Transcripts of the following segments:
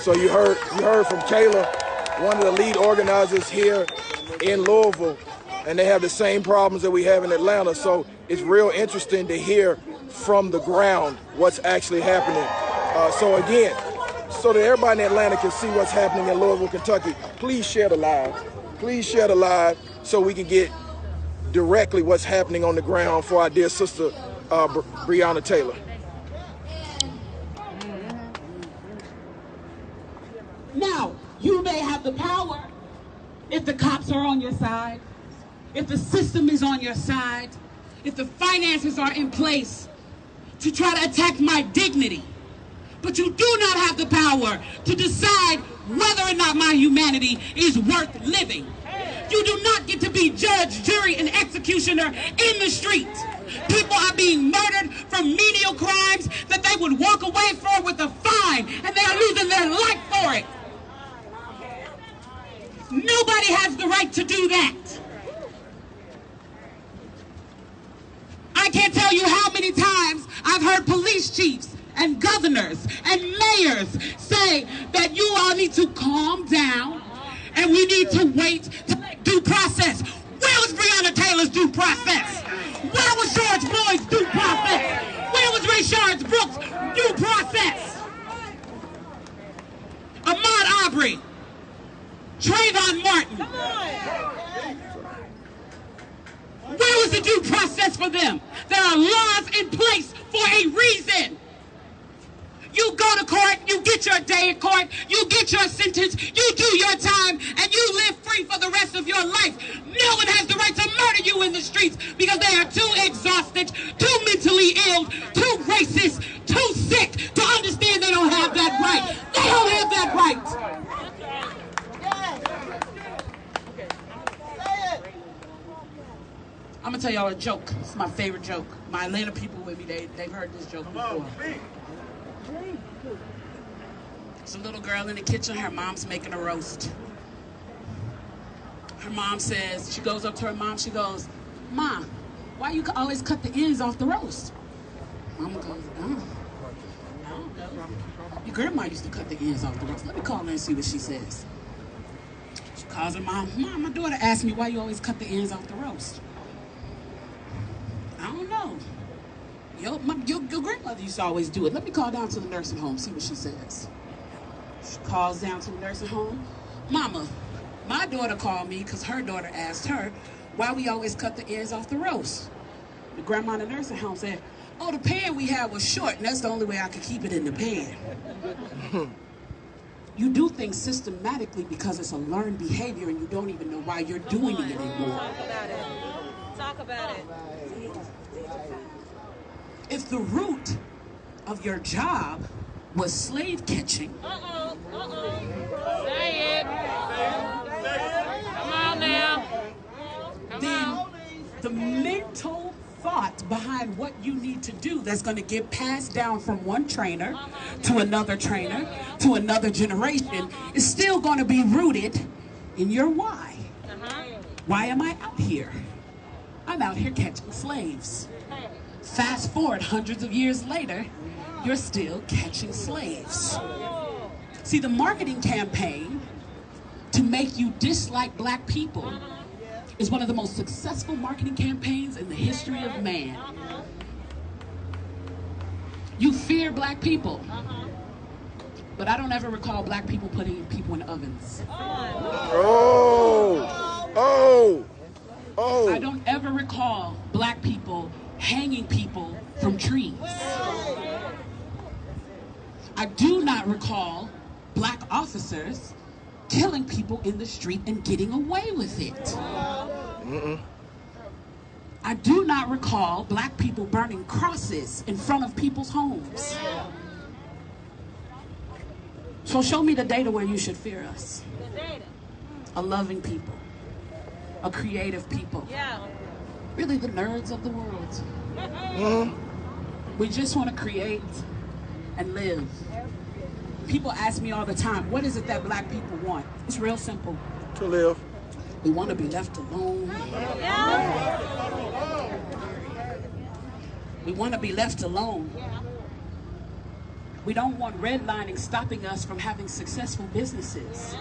So you heard from Kayla, one of the lead organizers here in Louisville, and they have the same problems that we have in Atlanta. So it's real interesting to hear from the ground what's actually happening. So again, so that everybody in Atlanta can see what's happening in Louisville, Kentucky, please share the live. Please share the live so we can get directly what's happening on the ground for our dear sister, Breonna Taylor. Now, you may have the power if the cops are on your side, if the system is on your side, if the finances are in place to try to attack my dignity. But you do not have the power to decide whether or not my humanity is worth living. You do not get to be judge, jury, and executioner in the street. People are being murdered for menial crimes that they would walk away from with a fine, and they are losing their life for it. Nobody has the right to do that. I can't tell you how many times I've heard police chiefs and governors and mayors say that you all need to calm down and we need to wait to due process. Where was Breonna Taylor's due process? Where was George Floyd's due process? Where was Rayshard Brooks' due process? Ahmaud Arbery, Trayvon Martin. Where was the due process for them? There are laws in place for a reason. You go to court, you get your day in court, you get your sentence, you do your time, and you live free for the rest of your life. No one has the right to murder you in the streets because they are too exhausted, too mentally ill, too racist, too sick to understand they don't have that right. They don't have that right. I'm gonna tell y'all a joke. It's my favorite joke. My Atlanta people with me, they've heard this joke before. It's a little girl in the kitchen, her mom's making a roast. Her mom says, she goes up to her mom, she goes, "Mom, why you always cut the ends off the roast?" Mama goes, "Oh, no. Your grandma used to cut the ends off the roast. Let me call her and see what she says." She calls her mom, "Mom, my daughter asked me why you always cut the ends off the roast." "I don't know. Your grandmother used to always do it. Let me call down to the nursing home, see what she says." She calls down to the nursing home. "Mama, my daughter called me because her daughter asked her why we always cut the ends off the roast." The grandma in the nursing home said, "Oh, the pan we had was short, and that's the only way I could keep it in the pan." You do things systematically because it's a learned behavior and you don't even know why you're doing it anymore. Talk about it. If the root of your job was slave catching, Say it. Come on now. then the mental thought behind what you need to do that's going to get passed down from one trainer to another generation is still going to be rooted in your why. Why am I out here? I'm out here catching slaves. Fast forward hundreds of years later, you're still catching slaves. See, the marketing campaign to make you dislike black people is one of the most successful marketing campaigns in the history of man. You fear black people, but I don't ever recall black people putting people in ovens. I don't ever recall black people hanging people from trees. I do not recall black officers killing people in the street and getting away with it. I do not recall black people burning crosses in front of people's homes. So show me the data where you should fear us. A loving people, a creative people, really the nerds of the world. We just want to create and live. People ask me all the time, what is it that black people want? It's real simple. To live. We want to be left alone. We want to be left alone. We don't want redlining stopping us from having successful businesses.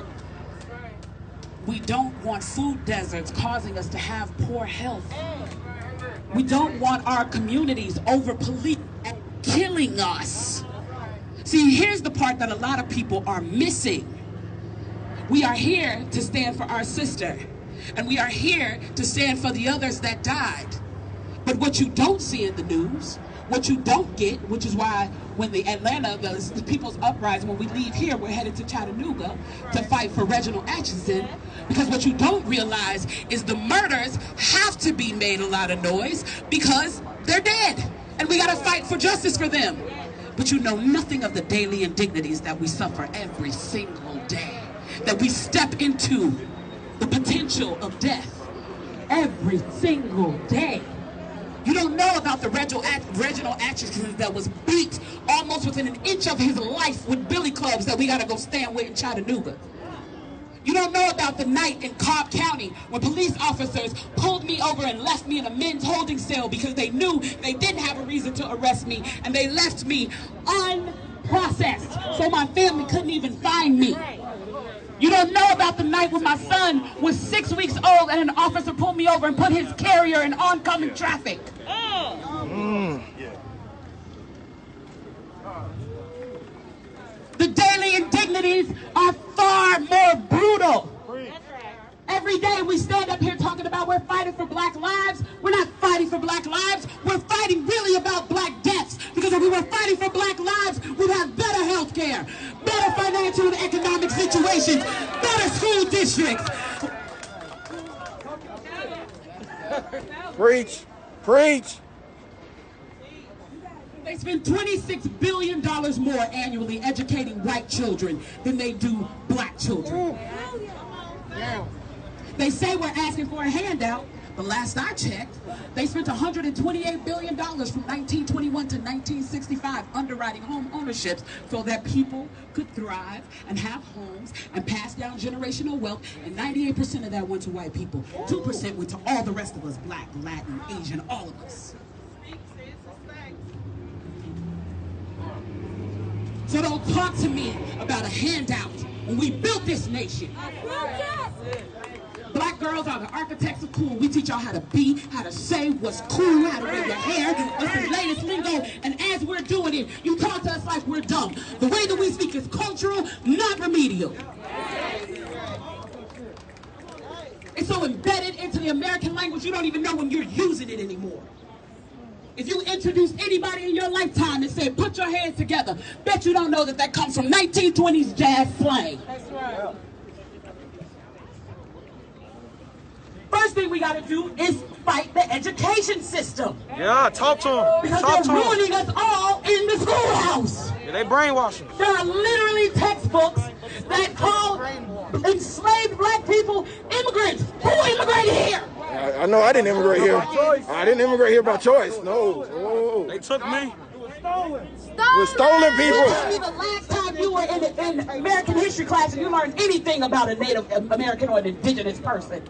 We don't want food deserts causing us to have poor health. We don't want our communities over-policed and killing us. See, here's the part that a lot of people are missing. We are here to stand for our sister, and we are here to stand for the others that died. But what you don't see in the news, what you don't get, which is why when the Atlanta, the People's Uprising, when we leave here, we're headed to Chattanooga to fight for Reginald Atchison, because what you don't realize is the murders have to be made a lot of noise because they're dead, and we gotta fight for justice for them. But you know nothing of the daily indignities that we suffer every single day, that we step into the potential of death every single day. You don't know about the Reginald Atchison that was beat almost within an inch of his life with billy clubs that we gotta go stand with in Chattanooga. You don't know about the night in Cobb County when police officers pulled me over and left me in a men's holding cell because they knew they didn't have a reason to arrest me, and they left me unprocessed, so my family couldn't even find me. You don't know about the night when my son was 6 weeks old and an officer pulled me over and put his carrier in oncoming traffic. The daily indignities are far more brutal. Every day we stand up here talking about we're fighting for black lives. We're not fighting for black lives. We're fighting really about black deaths. Because if we were fighting for black lives, we'd have better health care, better financial and economic situations, better school districts. Preach. Preach. They spend $26 billion more annually educating white children than they do black children. They say we're asking for a handout, but last I checked, they spent $128 billion from 1921 to 1965 underwriting home ownerships so that people could thrive and have homes and pass down generational wealth, and 98% of that went to white people. 2% went to all the rest of us, black, Latin, Asian, all of us. So don't talk to me about a handout when we built this nation. Black girls are the architects of cool. We teach y'all how to be, how to say what's cool, how to wear your hair, what's the latest lingo, and as we're doing it, you talk to us like we're dumb. The way that we speak is cultural, not remedial. It's so embedded into the American language, you don't even know when you're using it anymore. If you introduce anybody in your lifetime and say, put your hands together, bet you don't know that that comes from 1920s jazz slang. That's right. First thing we got to do is fight the education system. Yeah, talk to them. Because they're ruining us all in the schoolhouse. Yeah, they brainwashing. There are literally textbooks that call enslaved black people immigrants. Who immigrated here? I know I didn't immigrate here. I didn't immigrate here by choice. No. Oh. They took me. We're stolen people. Tell me the last time you were in American history class and you learned anything about a Native American or an indigenous person.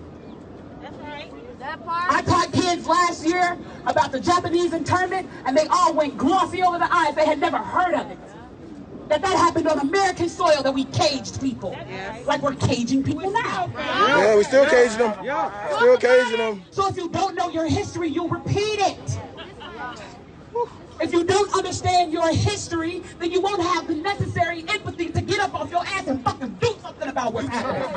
That's right. That part. I taught kids last year about the Japanese internment, and they all went glossy over the eyes. They had never heard of it. That happened on American soil, that we caged people. Like we're caging people now. Yeah, we still caging them. Still caging them. So if you don't know your history, you'll repeat it. If you don't understand your history, then you won't have the necessary empathy to get up off your ass and fucking do something about what's happening.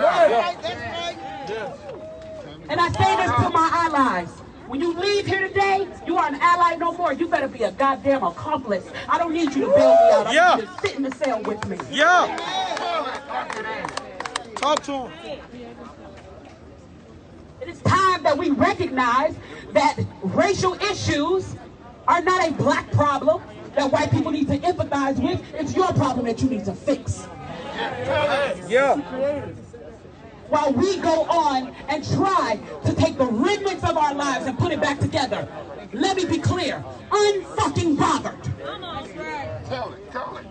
And I say this to my allies. When you leave here today, you are an ally no more. You better be a goddamn accomplice. I don't need you to bail me out. I need you to sit in the cell with me. Yeah. Talk to them. It is time that we recognize that racial issues are not a black problem that white people need to empathize with. It's your problem that you need to fix. Yeah. While we go on and try to take the remnants of our lives and put it back together. Let me be clear, unfucking bothered. Tell it.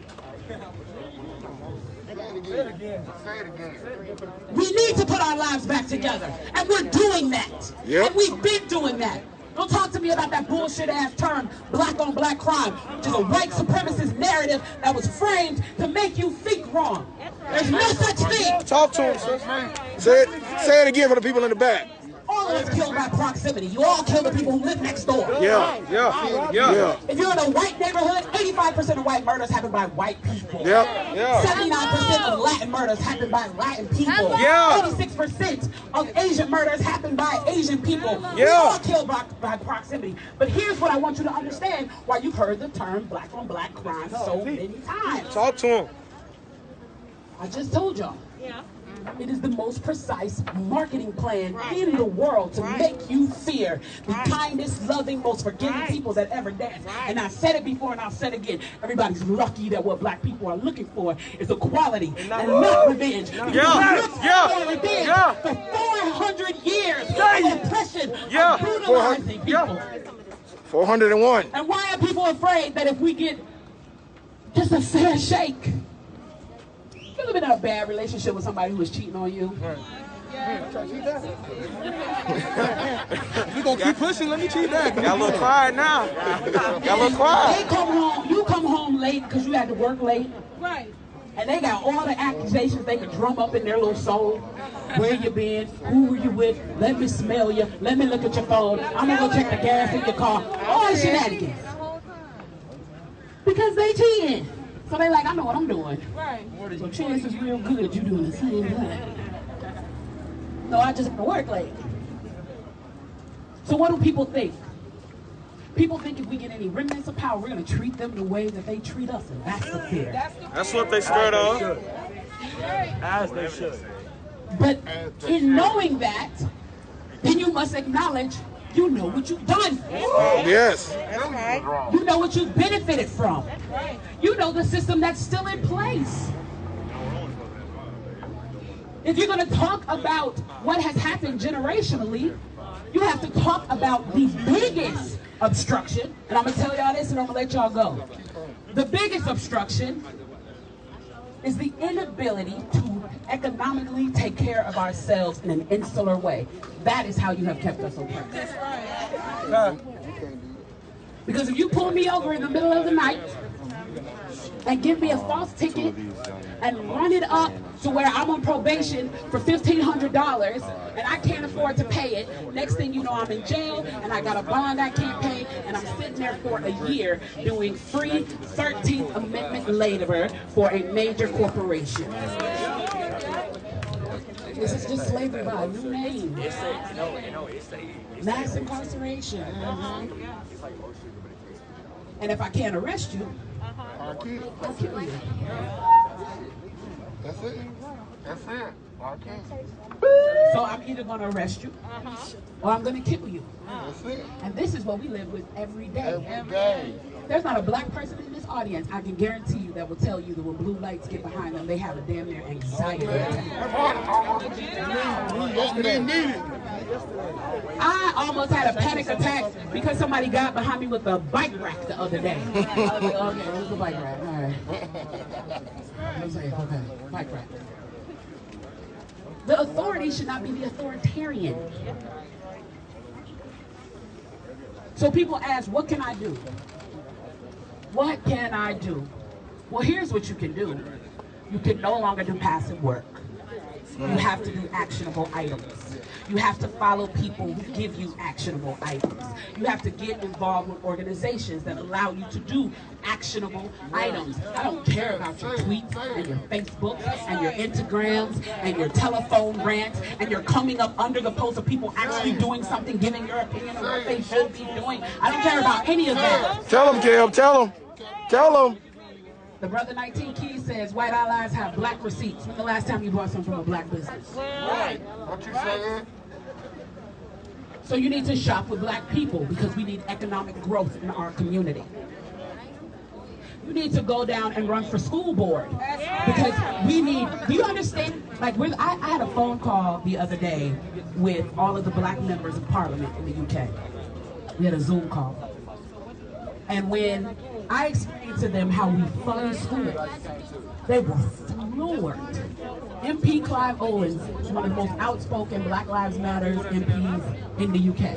Say it again. We need to put our lives back together, and we're doing that. Yep. And we've been doing that. Don't talk to me about that bullshit ass term, black on black crime, which is a white supremacist narrative that was framed to make you think wrong. There's no such thing. Talk to him, sis. Say it again for the people in the back. All of us killed by proximity. You all kill the people who live next door. Yeah. If you're in a white neighborhood, 85% of white murders happen by white people. Yeah. 79% of Latin murders happen by Latin people. 86% of Asian murders happen by Asian people. We all killed by proximity. But here's what I want you to understand why you've heard the term black on black crime so many times. Talk to him. I just told y'all. It is the most precise marketing plan in the world to make you fear the kindest, loving, most forgiving people that ever danced. And I said it before and I'll say it again. Everybody's lucky that what black people are looking for is equality and not revenge. For revenge for 400 years of oppression, of brutalizing people. 401. And why are people afraid that if we get just a fair shake? You ever been in a bad relationship with somebody who was cheating on you? We gonna keep pushing, let me cheat back. Got a little quiet now. Got a little quiet. They come home, you come home late because you had to work late. Right. And they got all the accusations they could drum up in their little soul. Where you been? Who were you with? Let me smell you. Let me look at your phone. I'm gonna go check the gas in your car. All that shenanigans. Because they cheating. So they like, I know what I'm doing. Right. So chances real good you doing the same thing. No, I just work late. So what do people think? People think if we get any remnants of power, we're going to treat them the way that they treat us, and that's the fear. That's what they scared of. As they should. But in knowing that, then you must acknowledge you know what you've done. Yes. You know what you've benefited from. You know the system that's still in place. If you're going to talk about what has happened generationally, you have to talk about the biggest obstruction. And I'm going to tell y'all this and I'm going to let y'all go. The biggest obstruction is the inability to economically take care of ourselves in an insular way. That is how you have kept us oppressed. That's right. Because if you pull me over in the middle of the night and give me a false ticket and run it up to where I'm on probation for $1,500 and I can't afford to pay it, next thing you know I'm in jail and I got a bond I can't pay and I'm sitting there for a year doing free 13th Amendment labor for a major corporation. This is just slavery by a new name. Mass incarceration. And if I can't arrest you, I'll kill you. That's it. That's it. Okay. So I'm either going to arrest you or I'm going to kill you. That's it. And this is what we live with every day. Every day. There's not a black person in this audience, I can guarantee you, that will tell you that when blue lights get behind them, they have a damn near anxiety attack. I almost had a panic attack because somebody got behind me with a bike rack the other day. I was like, okay, it was a bike rack, all right. I was like, okay, bike rack. The authority should not be the authoritarian. So people ask, what can I do? What can I do? Well, here's what you can do. You can no longer do passive work. You have to do actionable items. You have to follow people who give you actionable items. You have to get involved with organizations that allow you to do actionable items. I don't care about your tweets and your Facebooks and your Instagrams and your telephone rants and your coming up under the post of people actually doing something, giving your opinion on what they should be doing. I don't care about any of that. Tell them, Kim. Tell them. Tell them. The Brother 19 Keys says white allies have black receipts. When the last time you bought something from a black business? Right. What you saying? So you need to shop with black people because we need economic growth in our community. You need to go down and run for school board because we need, do you understand? Like I had a phone call the other day with all of the black members of parliament in the UK. We had a Zoom call. And when I explained to them how we fund schools, they were floored. MP Clive Owens is one of the most outspoken Black Lives Matter MPs in the UK.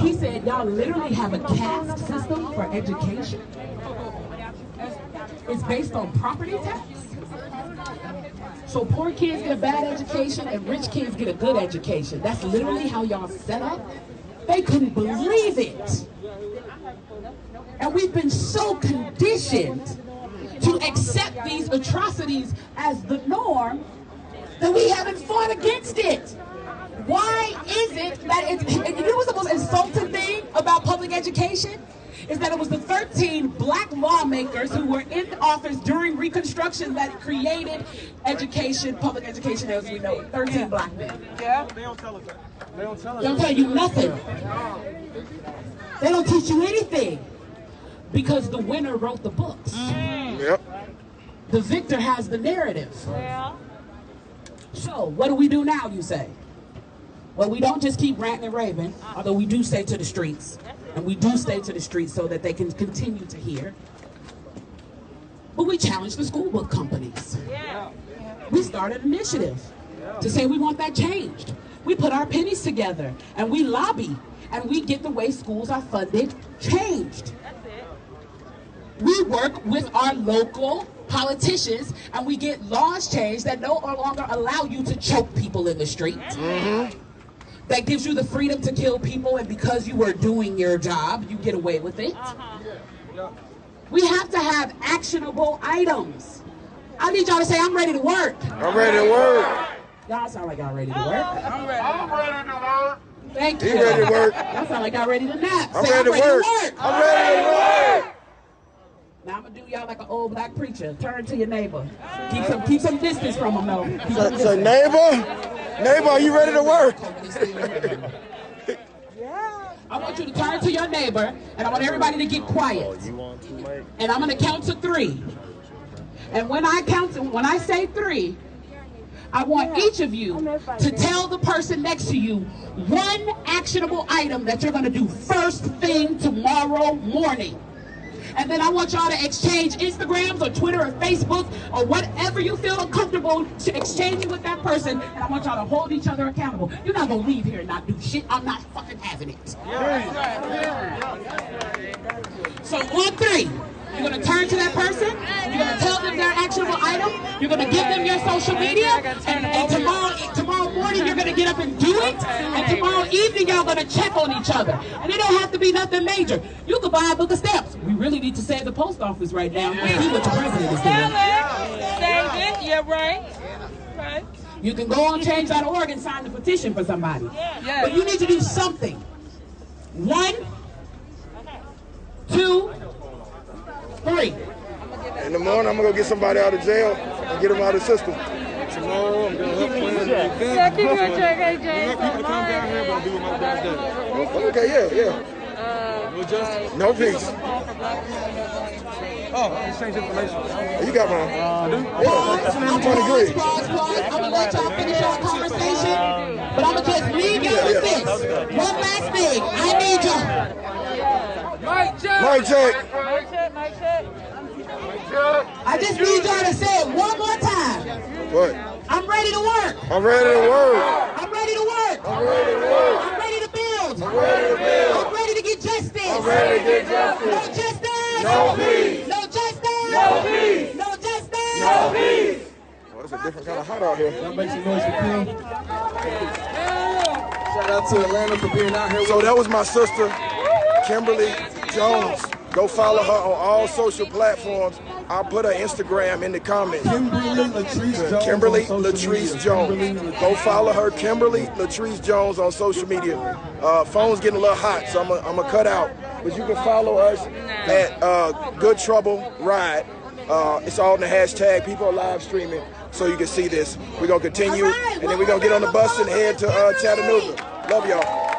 He said, y'all literally have a caste system for education. It's based on property tax. So poor kids get a bad education and rich kids get a good education. That's literally how y'all set up. They couldn't believe it. And we've been so conditioned to accept these atrocities as the norm that we haven't fought against it. Why is it that you know what's the most insulting thing about public education? Is that it was the 13 black lawmakers who were in office during Reconstruction that created education, public education as we know it. 13 black men. Yeah. They don't tell us that. They don't tell us. They don't tell you nothing. They don't teach you anything. Because the winner wrote the books. Yep. The victor has the narrative. Yeah. So, what do we do now, you say? Well, we don't just keep ranting and raving, although we do stay to the streets. And we do stay to the streets so that they can continue to hear. But we challenge the school book companies. Yeah. We started an initiative to say we want that changed. We put our pennies together and we lobby and we get the way schools are funded changed. That's it. We work with our local politicians and we get laws changed that no longer allow you to choke people in the street. That gives you the freedom to kill people, and because you were doing your job, you get away with it. We have to have actionable items. I need y'all to say, I'm ready to work. I'm ready to work. Y'all sound like y'all ready to work. I'm ready to work. Thank you. He ready to work. Y'all sound like y'all ready to nap. I'm Say, ready to work. I'm ready to work. Now I'm gonna do y'all like an old black preacher. Turn to your neighbor. Keep some distance from them though. Keep some So distance. neighbor, are you ready to work? I want you to turn to your neighbor, and I want everybody to get quiet. And I'm gonna count to 3. And when I say 3, I want each of you to tell the person next to you one actionable item that you're gonna do first thing tomorrow morning. And then I want y'all to exchange Instagrams or Twitter or Facebook or whatever you feel comfortable to exchanging with that person. And I want y'all to hold each other accountable. You're not going to leave here and not do shit. I'm not fucking having it. So on 3, you're going to turn to that person. You're going to tell them their actionable item. You're going to give them your social media. And tomorrow morning, you're going to get up and do it. And tomorrow evening, y'all going to check on each other. And it don't have to be nothing major. You can buy a book of stamps. We really need to save the post office right now. See what the president is doing. Save it. Yeah, right. Right. You can go on change.org and sign the petition for somebody. Yeah. But you need to do something. 1, 2, 3. In the morning, I'm gonna go get somebody out of jail and get them out of the system. Tomorrow, I'm going to help plan the event. Yeah, keep your check, AJ. Let people come down here, but I'll do it my birthday. Okay, yeah. No justice? No peace. Oh, exchange information. You got mine. I do? Yeah, 20 degrees. Pause. I'm going to let y'all finish your conversation, but I'm going to just leave y'all with this. One last thing. I need y'all. Mike check. Mike check. Mike check. I just need y'all to say it one more time. What? I'm ready to work. I'm ready to work. I'm ready to work. I'm ready to work. I'm ready to build. I'm ready to build. I'm ready to get justice. I'm ready to get No justice. justice. No peace. No justice. No peace. No justice. No peace. Oh, it's a different kind of hot out here. Y'all make some noise for Kim. Shout out to Atlanta for being out here. So that was my sister, Kimberly Jones. Go follow her on all social platforms. I'll put her Instagram in the comments. Kimberly Latrice Jones. Kimberly on social Latrice media. Jones. Go follow her, Kimberly Latrice Jones, on social media. Phone's getting a little hot, so I'm gonna cut out. But you can follow us at Good Trouble Ride. It's all in the hashtag. People are live streaming, so you can see this. We're gonna continue, and then we're gonna get on the bus and head to Chattanooga. Love y'all.